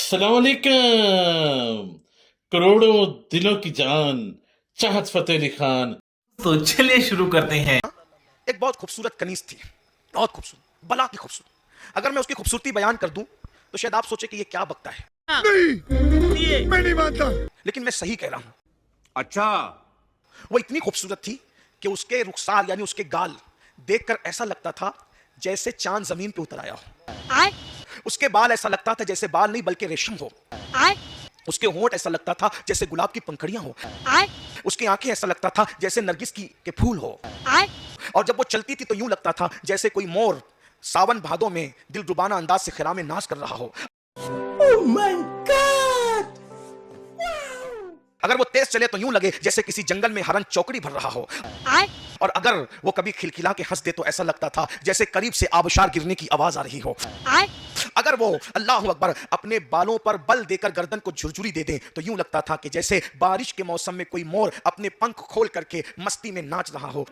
अस्सलाम वालेकुम। करोड़ों दिलों की जान चाहत फतेह अली खान। तो चलिए शुरू करते हैं। एक बहुत खूबसूरत कनीज थी, बहुत खूबसूरत, बला की खूबसूरत। अगर मैं उसकी खूबसूरती बयान कर दूं तो शायद आप सोचे कि ये क्या बकता है। नहीं, मैं नहीं मानता, लेकिन मैं सही कह रहा हूं। अच्छा, वो इतनी खूबसूरत थी कि उसके रुखसार यानी उसके गाल देखकर ऐसा लगता था जैसे चांद जमीन पे उतर आया हो। उसके बाल ऐसा लगता था जैसे बाल नहीं बल्कि रेशम हो। उसके होंठ ऐसा लगता था जैसे गुलाब की पंखड़ियां हो। उसकी आंखें ऐसा लगता था जैसे नरगिस के फूल हो। और जब वो चलती थी तो यूं लगता था जैसे कोई मोर सावन भादों में दिलरुबाना अंदाज से खिला में नाच कर रहा हो। Oh my God! अगर वो तेज चले तो यूं लगे जैसे किसी जंगल में हरन चौकड़ी भर रहा हो। और अगर वो कभी खिलखिला के हंस दे तो ऐसा लगता था जैसे करीब से आबशार गिरने की आवाज आ रही हो। अगर वो अल्लाह अकबर अपने बालों पर बल देकर गर्दन को झुरझुरी दे दे तो यूं लगता था कि जैसे बारिश के मौसम में कोई मोर अपने पंख खोल करके मस्ती में नाच रहा हो।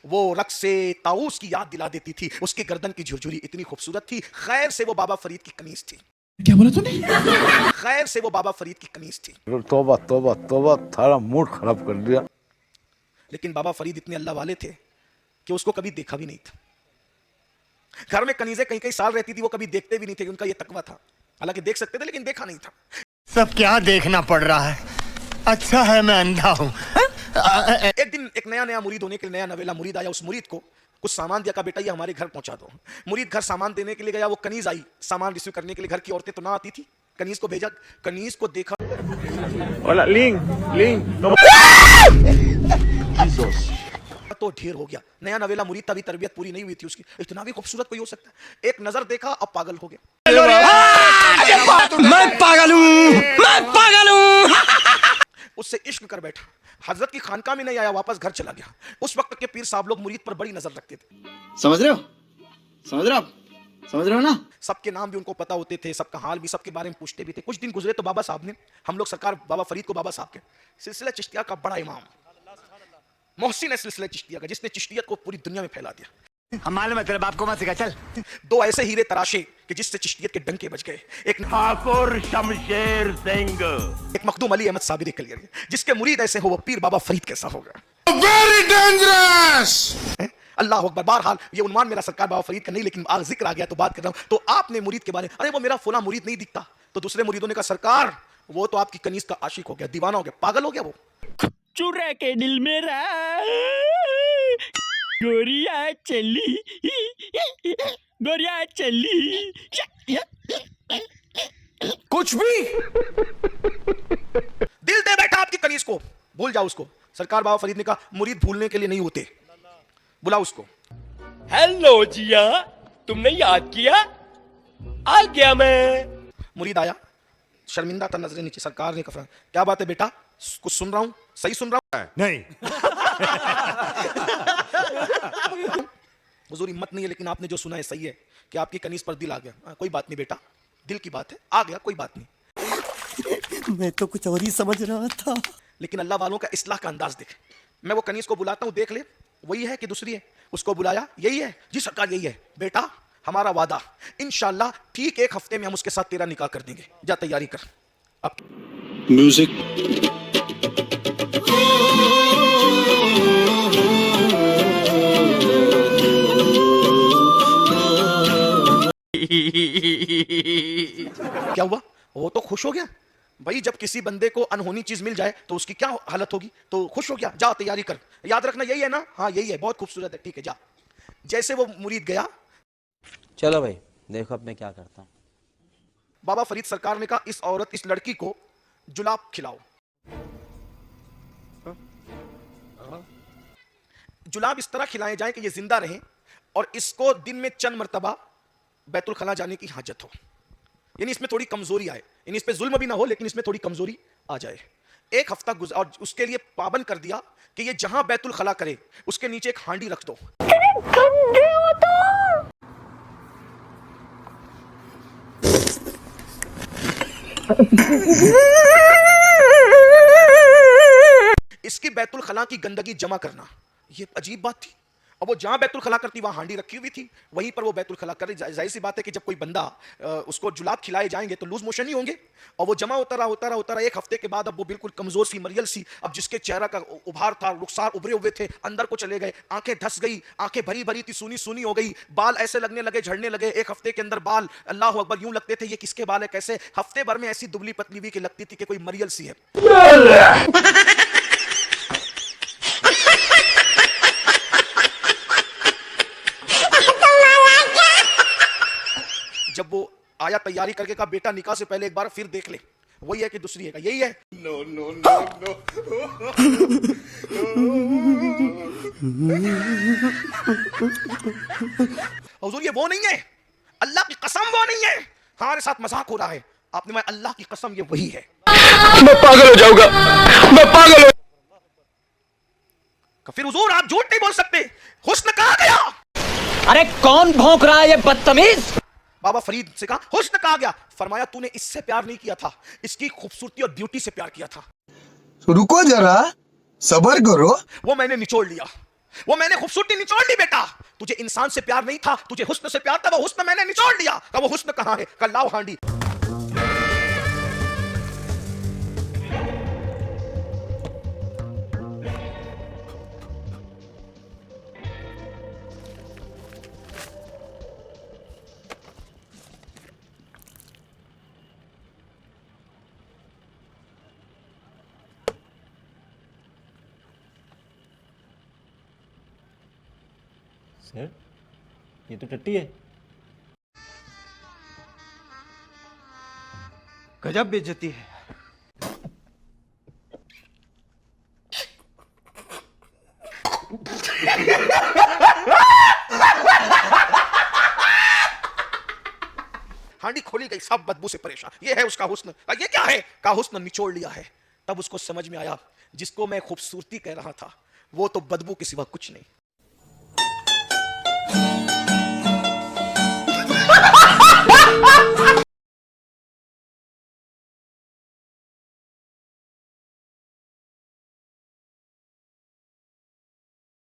वो रक्स से ताऊस की याद दिला देती थी। उसकी गर्दन की झुरझुरी इतनी खूबसूरत थी। खैर से वो बाबा फरीद की कमीज थी। क्या बोला तूने? खैर से वो बाबा फरीद की कमीज थी। तौबा तौबा तौबा, थारा मूड खराब कर दिया। लेकिन बाबा फरीद इतने अल्लाह वाले थे कि उसको कभी देखा भी नहीं था। घर में कनीजें कई कई साल रहती थी, वो कभी देखते भी नहीं थे। उनका ये तकवा था, हालांकि देख सकते थे लेकिन देखा नहीं था। सब क्या देखना पड़ रहा है? अच्छा है मैं अंधा हूँ। एक दिन एक नया नया मुरीद होने के लिए नया नवेला मुरीद आया। उस मुरीद को कुछ सामान दिया, का बेटा ये हमारे घर पहुंचा दो। मुरीद घर सामान देने के लिए गया। वो कनीज आई सामान रिसीव करने के लिए। घर की औरतें तो ना आती थी। कनीज को भेजा, कनीज को देखा। तो ढेर हो गया। नया नवेला मुरीद, तभी तरबियत पूरी नहीं हुई थी उसकी। इतना भी खूबसूरत कोई हो सकता है? एक नजर देखा, अब पागल हो गया। मैं पागल हूँ, मैं पागल हूँ। उससे इश्क कर बैठा। हजरत की खानका में नहीं आया, वापस घर चला गया। उस वक्त के पीर साहब लोग मुरीद पर बड़ी नजर रखते थे। समझ रहे हो? समझ रहे हो आप? समझ रहे हो ना? सबके नाम भी उनको पता होते थे, सबका हाल भी, सबके बारे में पूछते भी थे। कुछ दिन गुजरे तो बाबा साहब ने, हम लोग सरकार बाबा फरीद को बाबा साहब के सिलसिला चिश्तिया का बड़ा इमाम मोहसिन है सिलसिला चिश्तिया का, जिसने चिश्तियत को पूरी दुनिया में फैला दिया। हम मालूम है तेरे बाप को मत सिखा, चल। दो ऐसे हीरे तराशे कि जिससे चिश्तियत के डंके बज गए। एक ठाकुर शमशेर सिंह। एक मखदूम अली अहमद साबिरी कलियर, जिसके मुरीद ऐसे हो वो पीर बाबा फरीद कैसा होगा। Very dangerous. अल्लाह अकबर। बहरहाल ये उन्वान मेरा सरकार बाबा फरीद का नहीं, लेकिन आज जिक्र आ गया तो बात कर रहा हूं। तो आपने मुरीद के बारे में, अरे वो मेरा फुला मुरीद नहीं दिखता, तो दूसरे मुरीदों ने कहा सरकार वो तो आपकी कनीज का आशिक हो गया, दीवाना हो गया, पागल हो गया। वो चुरा के दिल मेरा गोरिया चली, गोरिया चली। कुछ भी दिल दे बैठा आपकी कनीज को, भूल जाओ उसको। सरकार बाबा फरीद ने कहा मुरीद भूलने के लिए नहीं होते, बुलाओ उसको। हेलो जिया, तुमने याद किया? आ गया मैं। मुरीद आया, शर्मिंदा था, नजरें नीचे। सरकार ने कहा क्या बात है बेटा, कुछ सुन रहा हूं, सही सुन रहा हूं? नहीं। हुजूर हिम्मत नहीं है, लेकिन आपने जो सुना है सही है कि आपकी कनीज पर दिल आ गया। कोई बात नहीं बेटा, दिल की बात है, आ गया, कोई बात नहीं। मैं तो कुछ और ही समझ रहा था। लेकिन अल्लाह वालों का इस्लाह का अंदाज देख। मैं वो कनीज को बुलाता हूं, देख ले वही है कि दूसरी है। उसको बुलाया, यही है जी सरकार, यही है बेटा, हमारा वादा इंशाल्लाह ठीक एक हफ्ते में हम उसके साथ तेरा निकाह कर देंगे, जा तैयारी कर। अब म्यूजिक। क्या हुआ? वो तो खुश हो गया भाई। जब किसी बंदे को अनहोनी चीज मिल जाए तो उसकी क्या हालत होगी, तो खुश हो गया। जा तैयारी कर, याद रखना यही है ना? हाँ यही है, बहुत खूबसूरत है, ठीक है जा। जैसे वो मुरीद गया, चलो भाई देखो अब मैं क्या करता हूँ। बाबा फरीद सरकार ने कहा इस औरत, इस लड़की को जुलाब खिलाओ। जुलाब इस तरह खिलाए जाए कि ये जिंदा रहे और इसको दिन में चंद मर्तबा बैतुल खला जाने की हाजत हो। यानी इसमें थोड़ी कमजोरी आए, यानी इस पे जुल्म भी ना हो लेकिन इसमें थोड़ी कमजोरी आ जाए। एक हफ्ता गुजरा और उसके लिए पाबंद कर दिया कि ये जहां बैतुल खला करे उसके नीचे एक हांडी रख दो। इसकी बैतुल खला की गंदगी जमा करना, ये अजीब बात थी। और वो जहां बैतुल खला करती वहां हांडी रखी हुई थी, वहीं पर वो बैतुल खला कर रही। जाहिर सी बात है कि जब कोई बंदा उसको जुलाब खिलाए जाएंगे तो लूज मोशन ही होंगे। और वो जमा होता रहा एक हफ्ते के बाद अब वो बिल्कुल कमजोर सी, मरियल सी, अब जिसके चेहरा का उभार था, रुखसार उभरे हुए थे, अंदर को चले गए, आंखें धस गई, आंखें भरी भरी थी, सूनी सूनी हो गई, बाल ऐसे लगने लगे, झड़ने लगे। एक हफ्ते के अंदर बाल, अल्लाह अकबर, यूं लगते थे ये किसके बाल है, कैसे। हफ्ते भर में ऐसी दुबली पतली हुई कि लगती थी कि कोई मरियल सी है। जब वो आया तैयारी करके, कहा बेटा निकाह से पहले एक बार फिर देख ले, वही है कि दूसरी है, यही है। No no no no. हुजूर ये वो नहीं है, अल्लाह की कसम वो नहीं है, हमारे साथ मजाक हो रहा है। आपने, मैं अल्लाह की कसम ये वही है। मैं पागल हो जाऊंगा, मैं पागल हो। फिर हुजूर आप झूठ नहीं बोल सकते, हुस्न कहाँ गया? अरे कौन भौंक रहा है ये बदतमीज? बाबा फरीद से कहा हुस्न कहाँ गया? फरमाया तूने इससे प्यार नहीं किया था, इसकी खूबसूरती और ब्यूटी से प्यार किया था। रुको जरा, सब्र करो। वो मैंने निचोड़ लिया, वो मैंने खूबसूरती निचोड़ ली बेटा। तुझे इंसान से प्यार नहीं था, तुझे हुस्न से प्यार था, वो हुस्न मैंने निचोड़ लिया। का वो हुस्न कहाँ है? का लाओ हांडी। सर, ये तो टट्टी है। गजब बेइज्जती है। हांडी खोली गई, सब बदबू से परेशान। ये है उसका हुस्न। ये क्या है? का हुस्न निचोड़ लिया है। तब उसको समझ में आया, जिसको मैं खूबसूरती कह रहा था वो तो बदबू के सिवा कुछ नहीं।